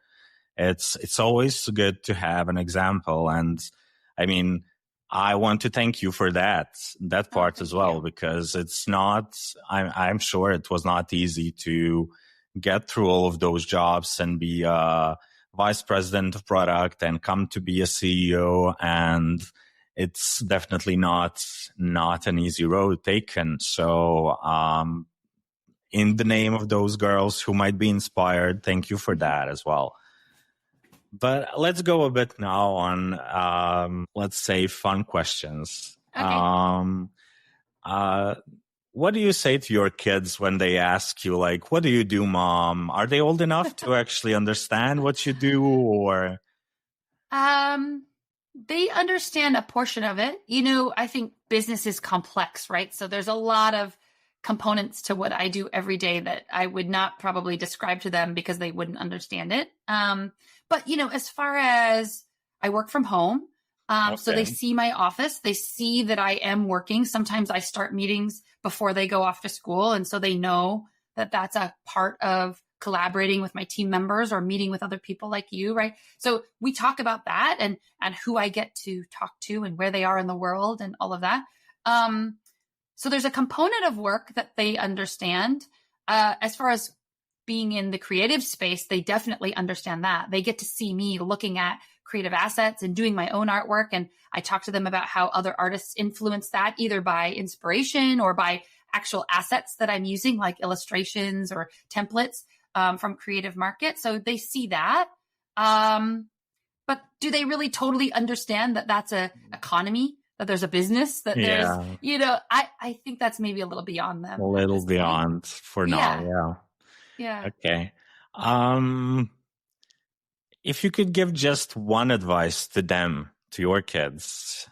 It's always good to have an example. And I mean, I want to thank you for that part as well, because it's not, I'm sure it was not easy to get through all of those jobs and be a vice president of product and come to be a CEO. And it's definitely not an easy road taken. So, in the name of those girls who might be inspired, thank you for that as well. But let's go a bit now on, let's say, fun questions. Okay. What do you say to your kids when they ask you, like, what do you do, Mom? Are they old enough to actually understand what you do, or? They understand a portion of it. You know, I think business is complex, right? So there's a lot of components to what I do every day that I would not probably describe to them because they wouldn't understand it. But, as far as I work from home, so they see my office, they see that I am working. Sometimes I start meetings before they go off to school. And so they know that that's a part of collaborating with my team members or meeting with other people like you, right? So we talk about that and who I get to talk to and where they are in the world and all of that. So there's a component of work that they understand. As far as being in the creative space, they definitely understand that. They get to see me looking at creative assets and doing my own artwork. And I talk to them about how other artists influence that, either by inspiration or by actual assets that I'm using, like illustrations or templates from Creative Market. So they see that. But do they really totally understand that that's an economy, that there's a business, that there's, I think that's maybe a little beyond them. A little beyond for now. Yeah. Okay. If you could give just one advice to them, to your kids,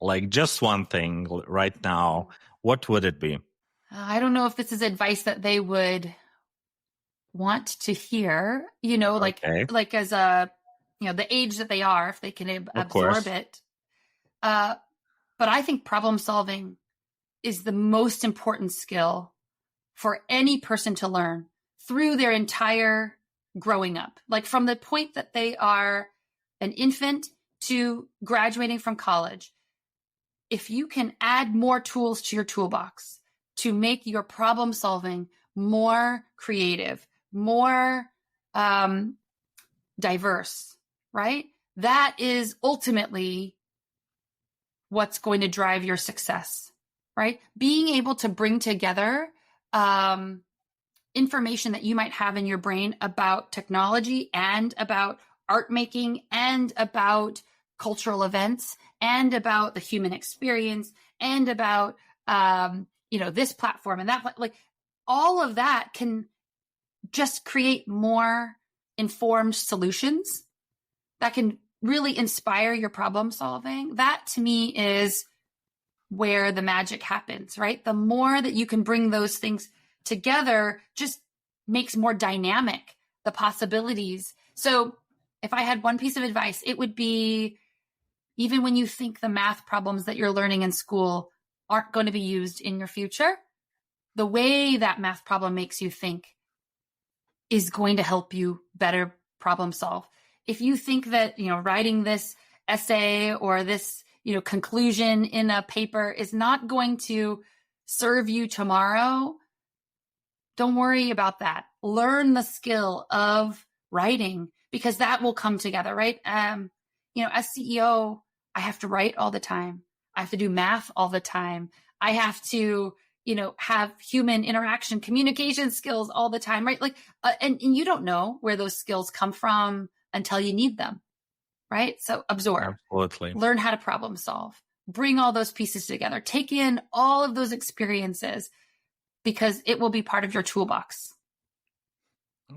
like just one thing right now, what would it be? I don't know if this is advice that they would want to hear, like as the age that they are, if they can absorb it. But I think problem solving is the most important skill for any person to learn through their entire growing up, like from the point that they are an infant to graduating from college. If you can add more tools to your toolbox to make your problem solving more creative, more diverse, right? That is ultimately what's going to drive your success, right? Being able to bring together information that you might have in your brain about technology and about art making and about cultural events and about the human experience and about, this platform and that, like all of that can just create more informed solutions that can really inspire your problem solving. That to me is where the magic happens, right? The more that you can bring those things together just makes more dynamic the possibilities. So if I had one piece of advice, it would be, even when you think the math problems that you're learning in school aren't going to be used in your future, the way that math problem makes you think is going to help you better problem solve. If you think that, writing this essay or this, conclusion in a paper is not going to serve you tomorrow, don't worry about that. Learn the skill of writing, because that will come together, right? As CEO, I have to write all the time. I have to do math all the time. I have to, have human interaction, communication skills all the time, right? Like, and you don't know where those skills come from until you need them, right? So absorb, absolutely, learn how to problem solve, bring all those pieces together, take in all of those experiences, because it will be part of your toolbox.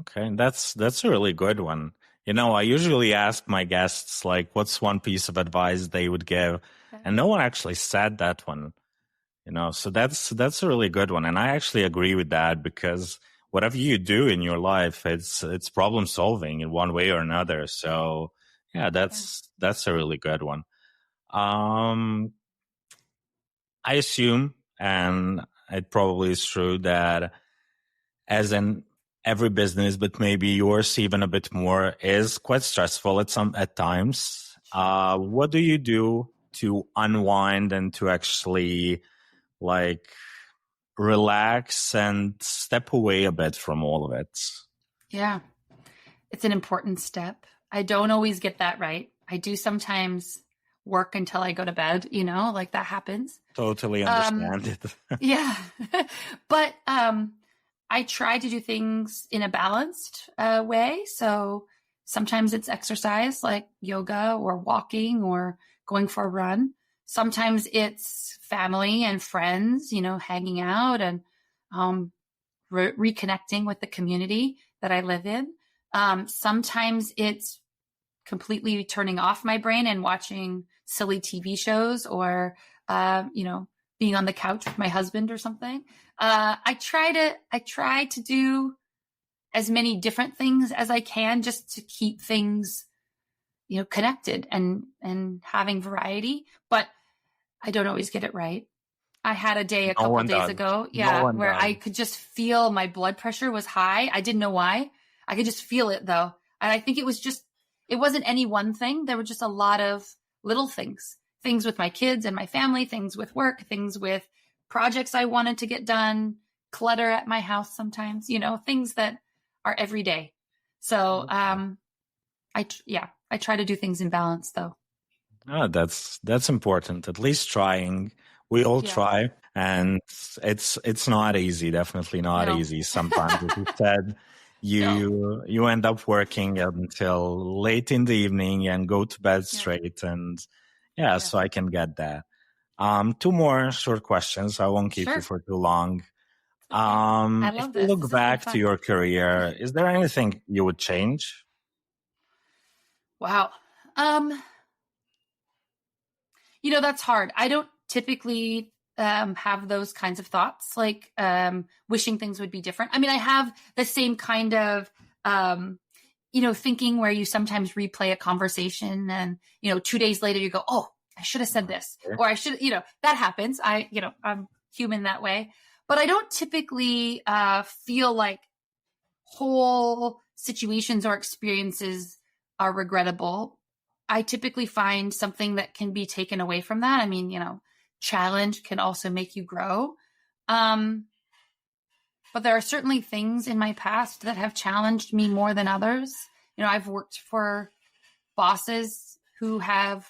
Okay, that's a really good one. I usually ask my guests, like, what's one piece of advice they would give? Okay. And no one actually said that one, so that's a really good one. And I actually agree with that, because whatever you do in your life, it's problem solving in one way or another. So yeah, that's a really good one. I assume, and it probably is true, that as in every business, but maybe yours even a bit more, is quite stressful at times. What do you do to unwind and to actually relax and step away a bit from all of it? Yeah, it's an important step. I don't always get that right. I do sometimes work until I go to bed, like that happens. Totally understand it. Yeah. But I try to do things in a balanced way. So sometimes it's exercise like yoga or walking or going for a run. Sometimes it's family and friends, hanging out and reconnecting with the community that I live in. Sometimes it's completely turning off my brain and watching silly TV shows or, being on the couch with my husband or something. I try to do as many different things as I can just to keep things, connected and having variety, but I don't always get it right. I had a day a couple days ago, where I could just feel my blood pressure was high. I didn't know why. I could just feel it though. And I think it wasn't any one thing. There were just a lot of little things with my kids and my family, things with work, things with projects I wanted to get done, clutter at my house sometimes, things that are every day. So, I try to do things in balance though. Oh, that's important. At least trying. We all try, and it's not easy. Definitely not easy. Sometimes, as you said, you end up working until late in the evening and go to bed straight. And so I can get that. 2 more short questions. I won't keep you for too long. I love if you look back to your career, is there anything you would change? Wow. That's hard. I don't typically have those kinds of thoughts, like wishing things would be different. I mean, I have the same kind of, thinking where you sometimes replay a conversation and, 2 days later you go, oh, I should have said this, or I should, that happens. I'm human that way, but I don't typically feel like whole situations or experiences are regrettable. I typically find something that can be taken away from that. I mean, challenge can also make you grow. But there are certainly things in my past that have challenged me more than others. I've worked for bosses who have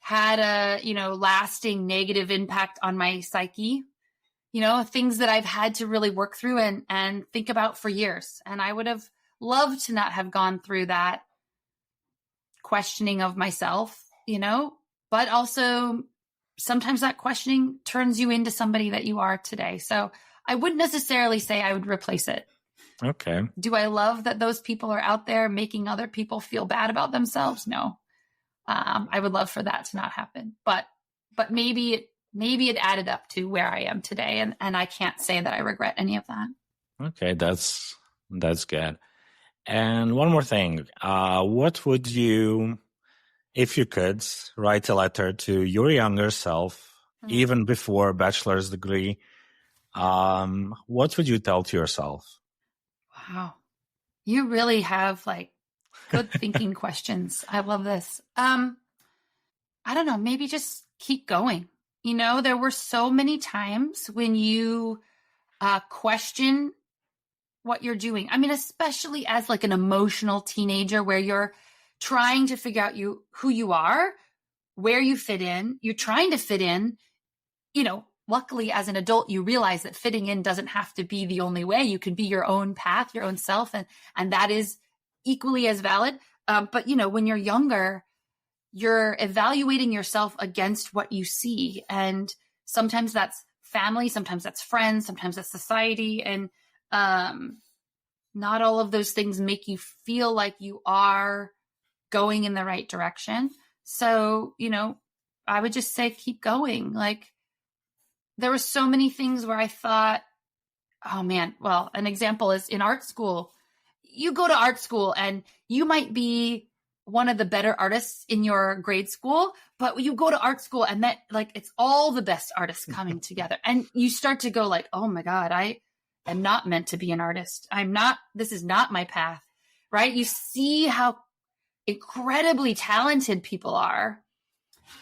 had a, lasting negative impact on my psyche, things that I've had to really work through and think about for years. And I would have loved to not have gone through that questioning of myself, but also sometimes that questioning turns you into somebody that you are today. So I wouldn't necessarily say I would replace it. Okay. Do I love that those people are out there making other people feel bad about themselves? No. I would love for that to not happen, but maybe it added up to where I am today. And I can't say that I regret any of that. Okay. That's good. And one more thing, what would you, if you could, write a letter to your younger self, even before bachelor's degree, what would you tell to yourself? Wow. You really have good thinking questions. I love this. I don't know, maybe just keep going. There were so many times when you question what you're doing. I mean, especially as an emotional teenager where you're trying to figure out who you are, where you fit in. You're trying to fit in. Luckily as an adult, you realize that fitting in doesn't have to be the only way. You can be your own path, your own self. And that is equally as valid. But when you're younger, you're evaluating yourself against what you see. And sometimes that's family, sometimes that's friends, sometimes that's society. And not all of those things make you feel like you are going in the right direction. So, I would just say, keep going. There were so many things where I thought, oh man, well, an example is in art school. You go to art school and you might be one of the better artists in your grade school, but you go to art school and that it's all the best artists coming together. And you start to go oh my God, I am not meant to be an artist. This is not my path, right? You see how incredibly talented people are.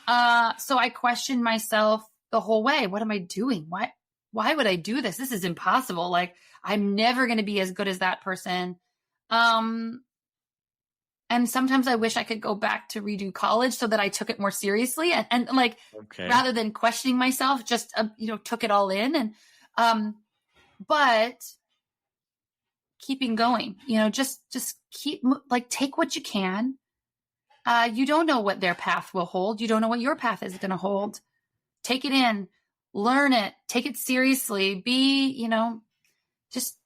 So I questioned myself the whole way. What am I doing? Why would I do this? This is impossible. I'm never going to be as good as that person. And sometimes I wish I could go back to redo college so that I took it more seriously and rather than questioning myself, just, took it all in. And, but keeping going, just keep take what you can. You don't know what their path will hold. You don't know what your path is going to hold. Take it in, learn it, take it seriously, be, just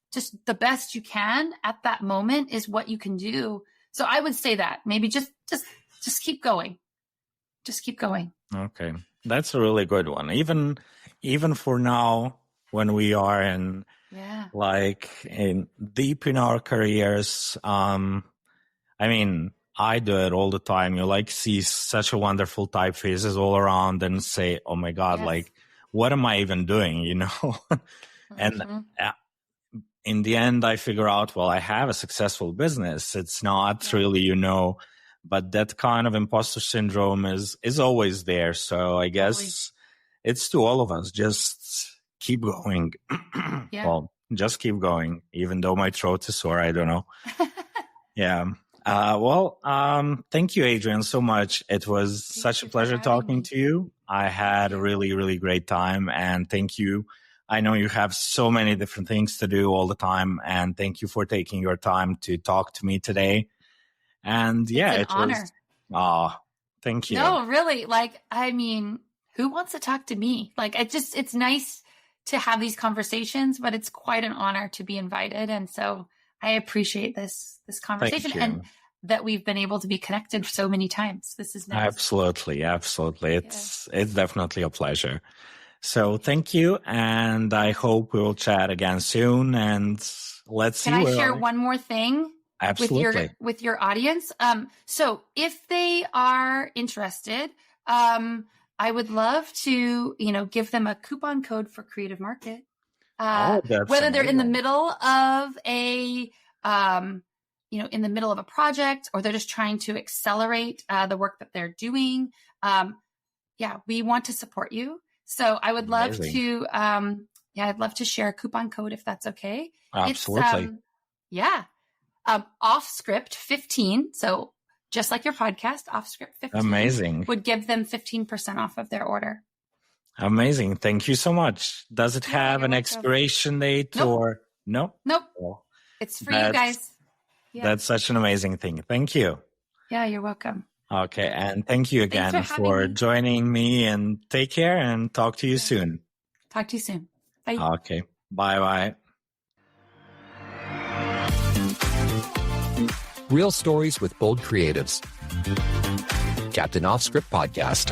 the best you can at that moment is what you can do. So I would say that maybe just keep going. Just keep going. Okay. That's a really good one. Even for now, when we are deep in our careers, I mean, I do it all the time. You see such a wonderful typefaces all around and say, oh my God, Yes. what am I even doing? And in the end, I figure out, well, I have a successful business. It's not really, but that kind of imposter syndrome is always there. So I guess it's to all of us, just keep going. Well, just keep going, even though my throat is sore. I don't know. Yeah. Thank you, Adrien, so much. It was such a pleasure talking to you. I had a really, really great time, and thank you. I know you have so many different things to do all the time, and thank you for taking your time to talk to me today. And it's an honor. Thank you. No, really. Who wants to talk to me? It's nice to have these conversations, but it's quite an honor to be invited. And so I appreciate this conversation and that we've been able to be connected so many times. This is nice. Absolutely. It's definitely a pleasure. So thank you. And I hope we'll chat again soon, and let's see. Can I share one more thing? Absolutely. With your audience? So if they are interested, I would love to, give them a coupon code for Creative Market. Whether they're in the middle of in the middle of a project, or they're just trying to accelerate the work that they're doing. We want to support you. So I would love to, I'd love to share a coupon code if that's okay. Absolutely. OffScript 15. So just like your podcast, OffScript 15. Amazing. Would give them 15% off of their order. Amazing. Thank you so much. Does it have an expiration date or no? Nope. Well, it's for you guys. Yeah. That's such an amazing thing. Thank you. Yeah, you're welcome. Okay. And thank you again for joining me, and take care, and talk to you soon. Talk to you soon. Bye. Okay. Bye-bye. Real stories with bold creatives. CAPTN OffScript podcast.